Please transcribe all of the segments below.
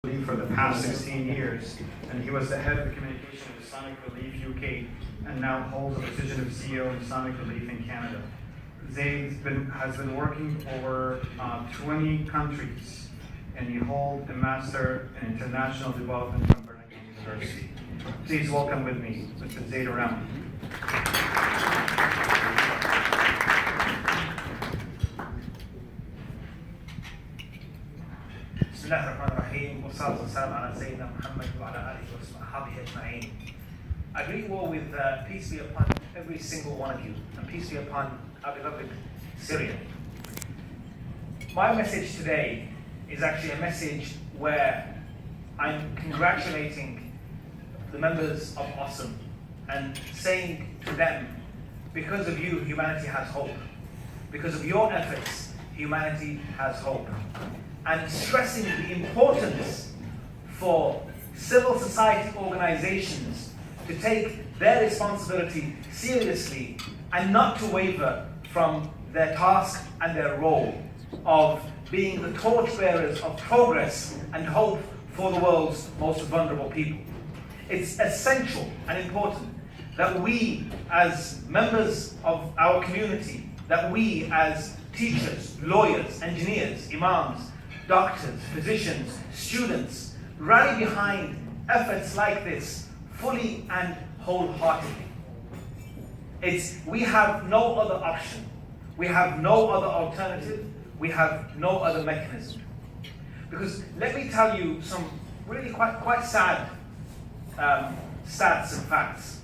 for the past 16 years, and he was the head of the communication of Islamic Relief UK, and now holds the position of CEO of Islamic Relief in Canada. Zaid has been working over 20 countries, and he holds a Master in International Development from Birmingham University. Please welcome with me Mr. Zaid Al Rawni. بسم الله الرحمن الرحيم والصلاة والسلام على سيدنا محمد وعلى آله وصحبه أجمعين. I greet you all with peace be upon every single one of you, and peace be upon our beloved Syria. My message today is actually a message where I'm congratulating the members of UOSSM and saying to them, because of you, humanity has hope. Because of your efforts, humanity has hope. And stressing the importance for civil society organizations to take their responsibility seriously and not to waver from their task and their role of being the torchbearers of progress and hope for the world's most vulnerable people. It's essential and important that we as members of our community, that we as teachers, lawyers, engineers, imams, doctors, physicians, students, rally behind efforts like this fully and wholeheartedly. We have no other option. We have no other alternative. We have no other mechanism. Because let me tell you some really quite sad stats and facts.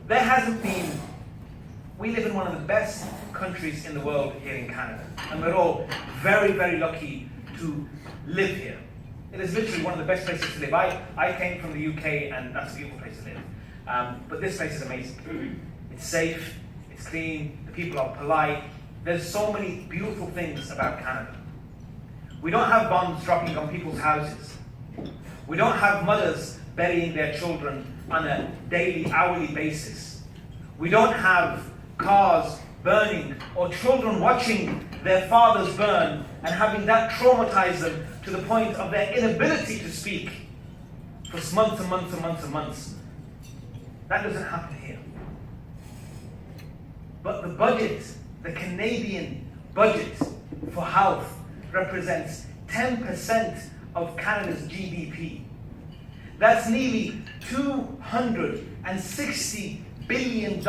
There hasn't been, we live in one of the best countries in the world here in Canada, and we're all very, very lucky to live here. It is literally one of the best places to live. I came from the UK, and that's a beautiful place to live. But this place is amazing. It's safe, it's clean, the people are polite. There's so many beautiful things about Canada. We don't have bombs dropping on people's houses. We don't have mothers burying their children on a daily, hourly basis. We don't have cars burning or children watching their fathers burn and having that traumatize them to the point of their inability to speak for months and months and months and months. That doesn't happen here. But the budget, the Canadian budget for health, represents 10% of Canada's GDP. That's nearly $260 billion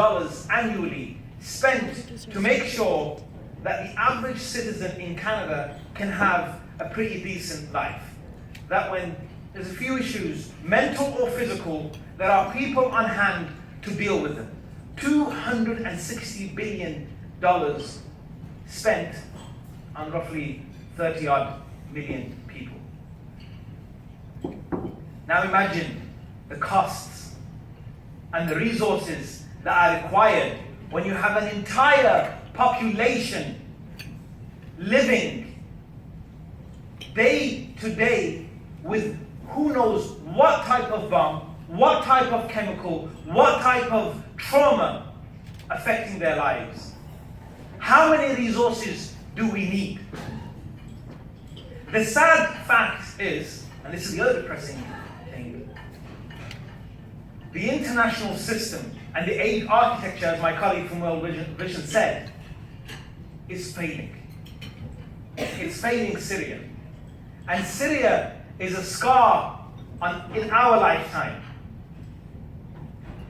annually spent to make sure that the average citizen in Canada can have a pretty decent life. That when there's a few issues, mental or physical, there are people on hand to deal with them. $260 billion spent on roughly 30-odd million people. Now imagine the costs and the resources that are required when you have an entire population living day to day with who knows what type of bomb, what type of chemical, what type of trauma affecting their lives. How many resources do we need? The sad fact is, and this is the other depressing thing, the international system and the aid architecture, as my colleague from World Vision said, is failing. It's failing Syria. And Syria is a scar in our lifetime.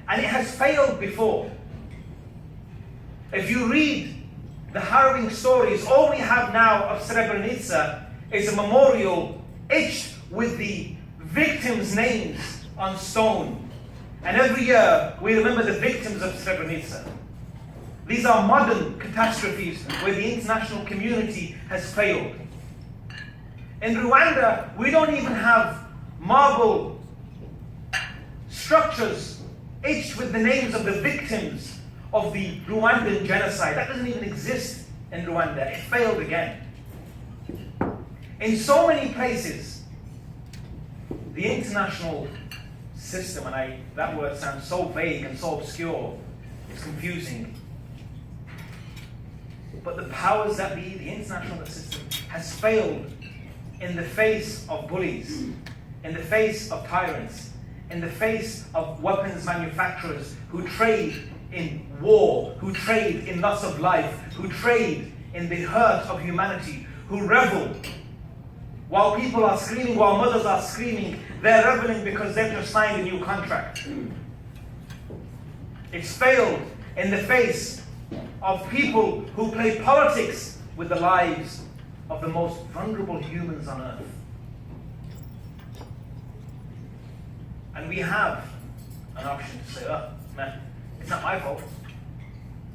And it has failed before. If you read the harrowing stories, all we have now of Srebrenica is a memorial etched with the victims' names on stone. And every year we remember the victims of Srebrenica. These are modern catastrophes where the international community has failed. In Rwanda, we don't even have marble structures etched with the names of the victims of the Rwandan genocide. That doesn't even exist in Rwanda. It failed again. In so many places, the international system, and that word sounds so vague and so obscure, it's confusing. But the powers that be, the international system, has failed in the face of bullies, in the face of tyrants, in the face of weapons manufacturers who trade in war, who trade in loss of life, who trade in the hurt of humanity, who revel. While people are screaming, while mothers are screaming, they're reveling because they've just signed a new contract. It's failed in the face of people who play politics with the lives of the most vulnerable humans on earth. And we have an option to say, oh, man, it's not my fault.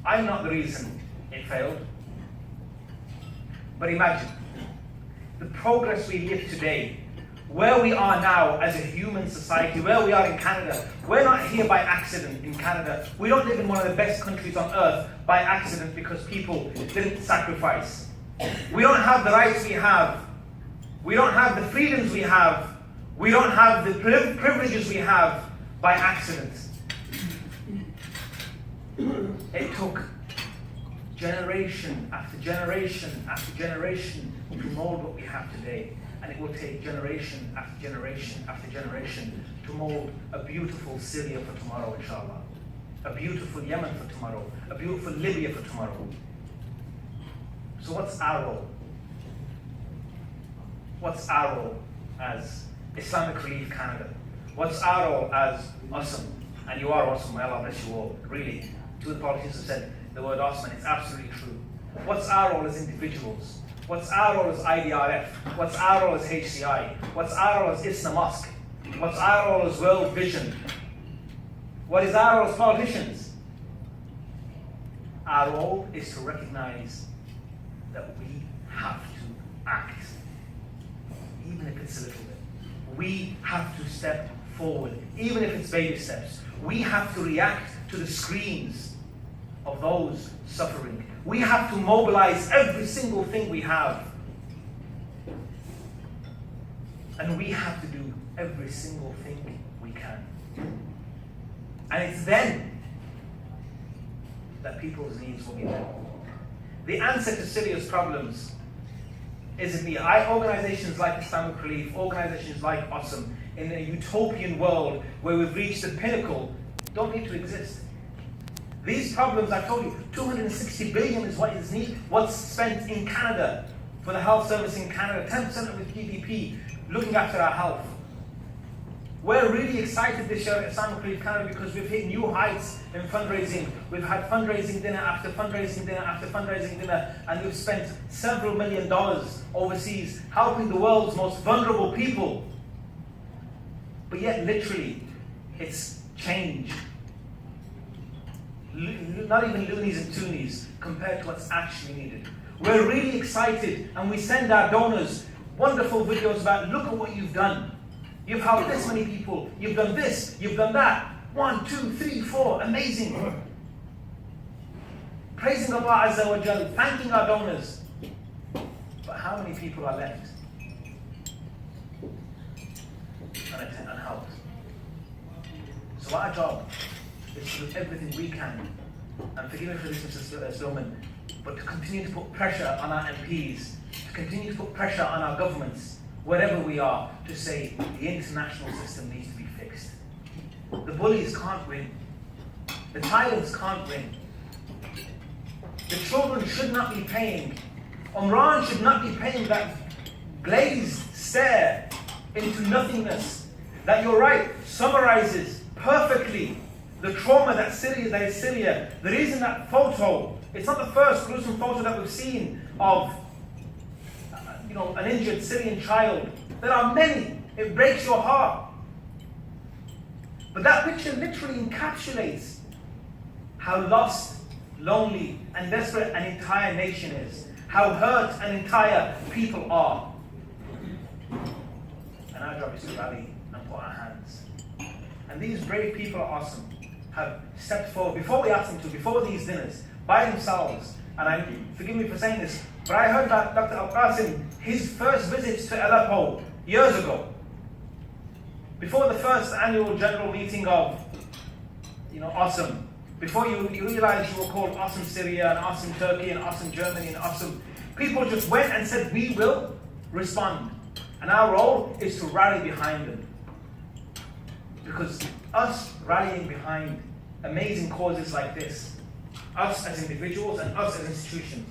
I'm not the reason it failed. But imagine the progress we live today, where we are now as a human society, where we are in Canada. We're not here by accident in Canada. We don't live in one of the best countries on earth by accident because people didn't sacrifice. We don't have the rights we have. We don't have the freedoms we have. We don't have the privileges we have by accident. It took generation after generation after generation to mold what we have today. And it will take generation after generation after generation to mold a beautiful Syria for tomorrow, inshallah. A beautiful Yemen for tomorrow. A beautiful Libya for tomorrow. So what's our role? What's our role as Islamic Relief Canada? What's our role as UOSSM? And you are awesome, may Allah bless you all. Really, two of the politicians have said the word awesome, and it's absolutely true. What's our role as individuals? What's our role as IDRF? What's our role as HCI? What's our role as Isna Mosque? What's our role as World Vision? What is our role as politicians? Our role is to recognize that we have to act, even if it's a little bit. We have to step forward, even if it's baby steps. We have to react to the screams of those suffering. We have to mobilize every single thing we have. And we have to do every single thing we can. And it's then that people's needs will be met. The answer to Syria's problems isn't me. Organizations like Islamic Relief, organizations like UOSSM, in a utopian world where we've reached the pinnacle, don't need to exist. These problems, I told you, 260 billion is what is needed. What's spent in Canada for the health service in Canada, 10% of its GDP, looking after our health. We're really excited this year at Islamic Relief Canada because we've hit new heights in fundraising. We've had fundraising dinner after fundraising dinner after fundraising dinner, and we've spent several $1 million overseas helping the world's most vulnerable people. But yet, literally, it's changed. Not even loonies and toonies compared to what's actually needed. We're really excited, and we send our donors wonderful videos about, look at what you've done. You've helped this many people. You've done this. You've done that. 1, 2, 3, 4. Amazing. Praising Allah Azza wa Jal, thanking our donors. But how many people are left unhelped? So our job is to do everything we can, and forgive me for this, Mr. Stillman, but to continue to put pressure on our MPs, to continue to put pressure on our governments, wherever we are, to say the international system needs to be fixed. The bullies can't win. The tyrants can't win. The children should not be paying. Umran should not be paying that glazed stare into nothingness that, you're right, summarizes perfectly the trauma that is Syria. The reason that photo, it's not the first gruesome photo that we've seen of an injured Syrian child. There are many. It breaks your heart. But that picture literally encapsulates how lost, lonely, and desperate an entire nation is. How hurt an entire people are. And our job is to rally and put our hands. And these brave people are awesome. Have stepped forward before we asked them to, before these dinners, by themselves. And forgive me for saying this, but I heard that Dr. Al Qasim, his first visits to Aleppo years ago, before the first annual general meeting of UOSSM, before you realized you were called UOSSM Syria and UOSSM Turkey and UOSSM Germany and UOSSM, people just went and said, we will respond. And our role is to rally behind them. Because us rallying behind amazing causes like this, us as individuals and us as institutions,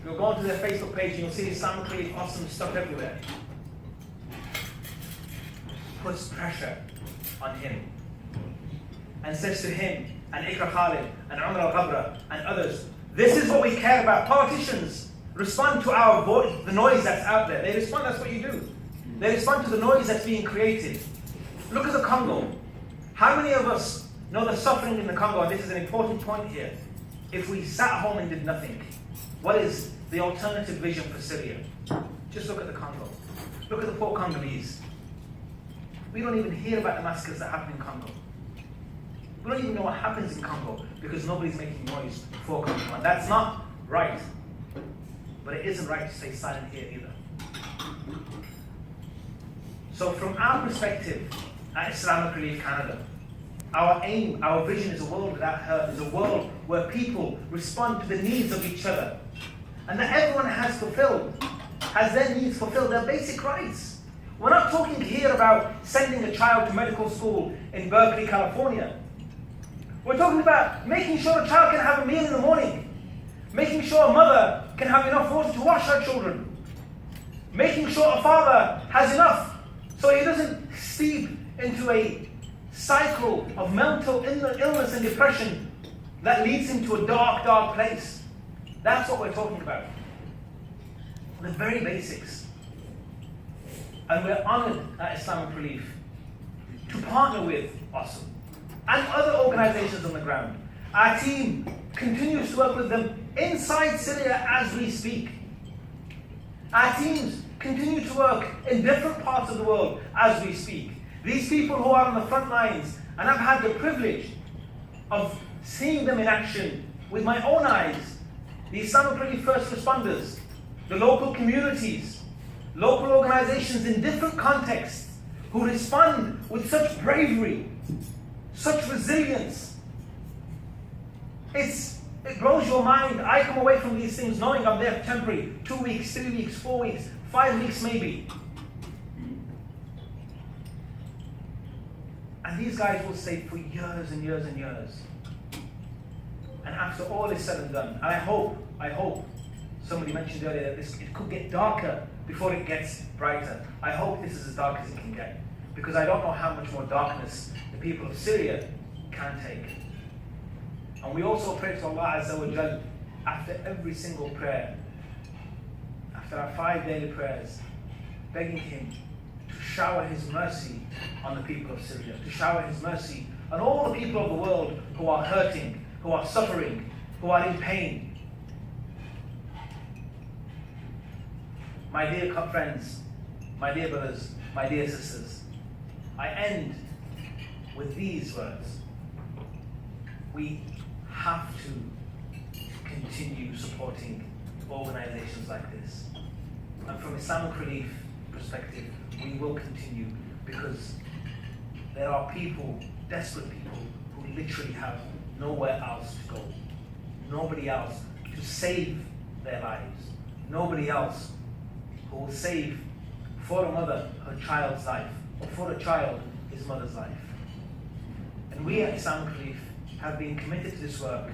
you'll go onto their Facebook page and you'll see Islamic Relief awesome stuff everywhere. Puts pressure on him and says to him and Ikra Khalid and Umar al-Ghabra and others, this is what we care about. Politicians respond to our voice, the noise that's out there. They respond, that's what you do. They respond to the noise that's being created. Look at the Congo. How many of us know the suffering in the Congo? And this is an important point here. If we sat home and did nothing, what is the alternative vision for Syria? Just look at the Congo. Look at the poor Congolese. We don't even hear about the massacres that happen in Congo. We don't even know what happens in Congo because nobody's making noise for Congo. And that's not right. But it isn't right to stay silent here either. So from our perspective at Islamic Relief Canada, our aim, our vision is a world without hurt, is a world where people respond to the needs of each other. And that everyone has their needs fulfilled, their basic rights. We're not talking here about sending a child to medical school in Berkeley, California. We're talking about making sure a child can have a meal in the morning, making sure a mother can have enough water to wash her children, making sure a father has enough so he doesn't steep into a cycle of mental illness and depression that leads him to a dark, dark place. That's what we're talking about. The very basics. And we're honored at Islamic Relief to partner with UOSSM and other organizations on the ground. Our team continues to work with them inside Syria as we speak. Our teams continue to work in different parts of the world as we speak. These people who are on the front lines, and I've had the privilege of seeing them in action with my own eyes, the Islamic Relief first responders, the local communities, local organizations in different contexts who respond with such bravery, such resilience. It blows your mind. I come away from these things knowing I'm there temporary, 2 weeks, 3 weeks, 4 weeks, 5 weeks maybe. And these guys will stay for years and years and years. And after all is said and done, and I hope, somebody mentioned earlier that it could get darker before it gets brighter. I hope this is as dark as it can get, because I don't know how much more darkness the people of Syria can take. And we also pray to Allah Azza wa Jal after every single prayer, after our 5 daily prayers, begging Him to shower His mercy on the people of Syria, to shower His mercy on all the people of the world who are hurting, who are suffering, who are in pain. My dear friends, my dear brothers, my dear sisters, I end with these words. We have to continue supporting organizations like this. And from Islamic Relief perspective, we will continue, because there are people, desperate people, who literally have nowhere else to go. Nobody else to save their lives. Nobody else who will save for a mother her child's life, or for a child his mother's life. And we at Islamic Relief have been committed to this work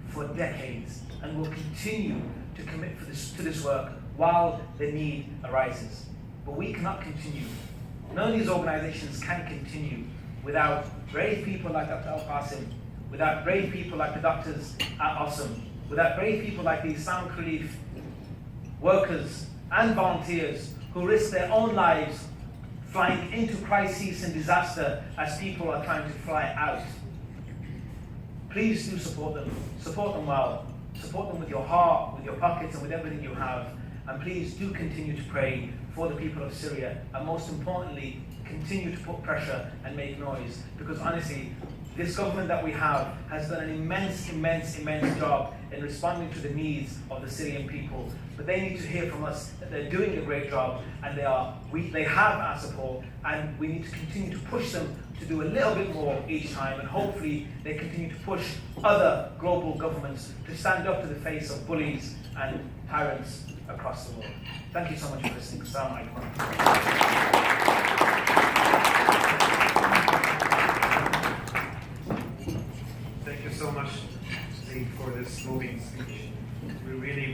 for decades, and will continue to commit to this work while the need arises. But we cannot continue. None of these organizations can continue without brave people like Dr. Al-Qasim, without brave people like the doctors at UOSSM, without brave people like the Islamic Relief workers and volunteers who risk their own lives flying into crises and disaster as people are trying to fly out. Please do support them. Support them well. Support them with your heart, with your pockets, and with everything you have. And please do continue to pray for the people of Syria. And most importantly, continue to put pressure and make noise. Because honestly, this government that we have has done an immense, immense, immense job in responding to the needs of the Syrian people. But they need to hear from us that they're doing a great job, and they have our support, and we need to continue to push them to do a little bit more each time, and hopefully they continue to push other global governments to stand up to the face of bullies and tyrants across the world. Thank you so much for listening. Assalamu alaikum. Thank you so much, Zaid, for this moving speech. We really